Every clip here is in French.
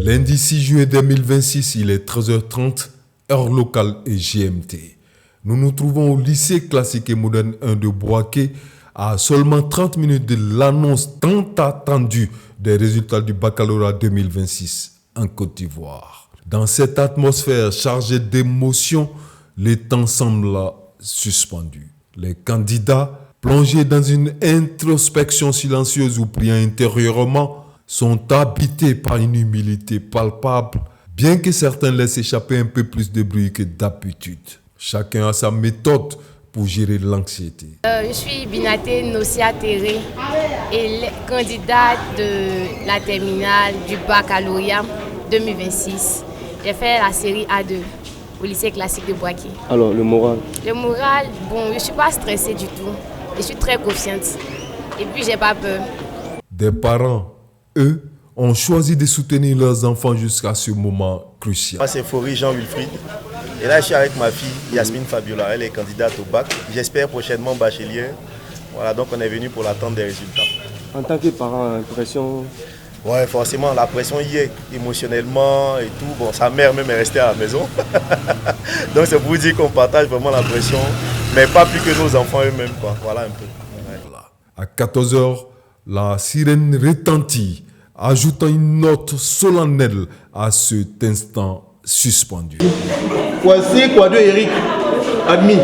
Lundi 6 juillet 2026, il est 13h30, heure locale et GMT. Nous nous trouvons au lycée classique et moderne 1 de Bouaké, à seulement 30 minutes de l'annonce tant attendue des résultats du baccalauréat 2026 en Côte d'Ivoire. Dans cette atmosphère chargée d'émotions, les temps semblent suspendus. Les candidats, plongés dans une introspection silencieuse ou priant intérieurement, sont habités par une humilité palpable, bien que certains laissent échapper un peu plus de bruit que d'habitude. Chacun a sa méthode pour gérer l'anxiété. Je suis Binaté Nosia Terré et candidate de la terminale du baccalauréat 2026. J'ai fait la série A2 au lycée classique de Bouaké. Alors, le moral? Le moral, bon, je ne suis pas stressée du tout. Je suis très confiante et puis j'ai pas peur. Des parents, eux, ont choisi de soutenir leurs enfants jusqu'à ce moment crucial. Moi, c'est Faury Jean-Wilfried. Et là, je suis avec ma fille, Yasmine Fabiola. Elle est candidate au bac. J'espère prochainement bachelière. Voilà, donc on est venu pour l'attente des résultats. En tant que parent, impression? Ouais, forcément, la pression y est, émotionnellement et tout. Bon, sa mère même est restée à la maison. Donc c'est pour vous dire qu'on partage vraiment la pression, mais pas plus que nos enfants eux-mêmes, quoi. Voilà un peu. Ouais. Voilà. À 14h, la sirène retentit, ajoutant une note solennelle à cet instant suspendu. Voici Quadro Eric, admis.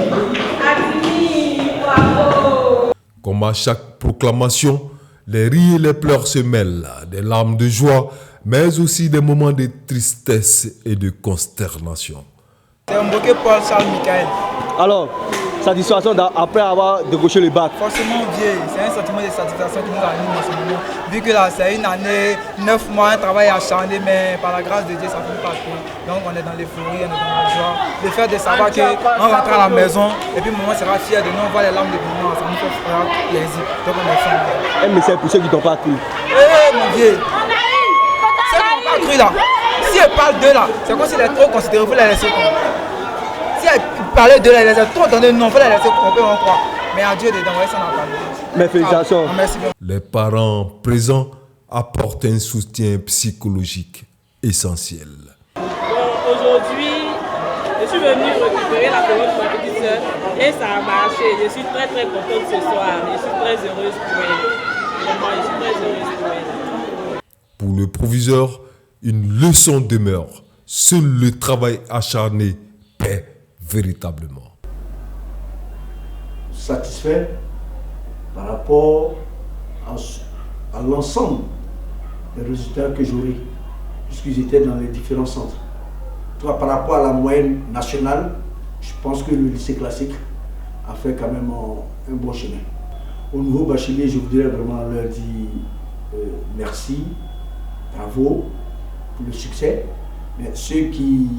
Comme à chaque proclamation, les rires et les pleurs se mêlent, des larmes de joie, mais aussi des moments de tristesse et de consternation. C'est un bouquet Paul Charles Michael. Alors, satisfaction après avoir décroché le bac? Forcément vieux, c'est un sentiment de satisfaction qui nous anime en ce moment. Vu que là, c'est une année, 9 mois, un travail acharné, mais par la grâce de Dieu, ça finit par tout. Donc on est dans l'euphorie, on est dans la joie. Le fait de savoir qu'on rentre à la maison et puis maman sera fière de nous, on voit les larmes de maman, ça nous fait plaisir. Donc on est fiers. Un message pour ceux qui ne t'ont pas cru. Mon vieux, ceux qui n'ont pas cru là, si elle parle d'eux là, c'est comme si elle est trop considérée, il faut la laisser. Si elle parlait d'eux là, elle est trop donnée, non, il faut la laisser, on peut en croire. Mais à Dieu dedans, ça n'a pas de. Mes félicitations. Merci bien. Les parents présents apportent un soutien psychologique essentiel. Aujourd'hui, je suis venue récupérer la commande de ma petite soeur et ça a marché. Je suis très très contente ce soir. Je suis très heureuse pour elle. Vraiment, je suis très heureuse pour elle. Pour le proviseur, une leçon demeure. Seul le travail acharné paie véritablement. Satisfait par rapport à l'ensemble des résultats que j'aurai, puisqu'ils étaient dans les différents centres. Toi, par rapport à la moyenne nationale, je pense que le lycée classique a fait quand même un bon chemin. Au niveau bachelier, je voudrais vraiment leur dire merci, bravo pour le succès. Mais ceux qui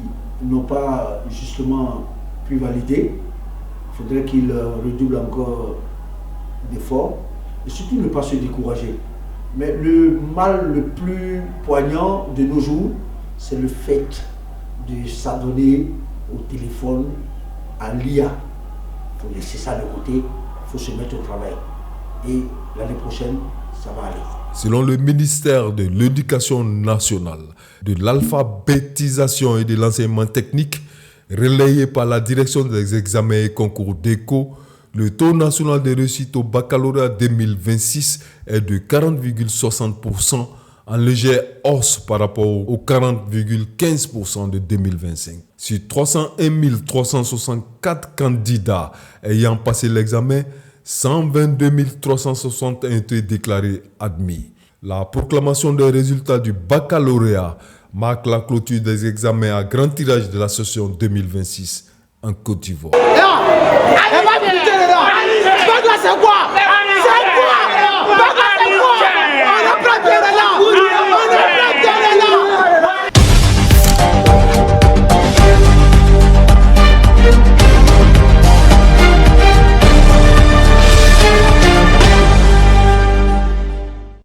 n'ont pas justement pu valider, il faudrait qu'ils redoublent encore d'efforts et surtout ne pas se décourager. Mais le mal le plus poignant de nos jours, c'est le fait de s'adonner au téléphone, à l'IA. Il faut laisser ça de côté, il faut se mettre au travail. Et l'année prochaine, ça va aller. Selon le ministère de l'Éducation nationale, de l'alphabétisation et de l'enseignement technique, relayé par la direction des examens et concours d'ECO, le taux national de réussite au baccalauréat 2026 est de 40,60%, en légère hausse par rapport aux 40,15% de 2025. Sur 301 364 candidats ayant passé l'examen, 122 360 ont été déclarés admis. La proclamation des résultats du baccalauréat marque la clôture des examens à grand tirage de la session 2026 en Côte d'Ivoire. C'est quoi?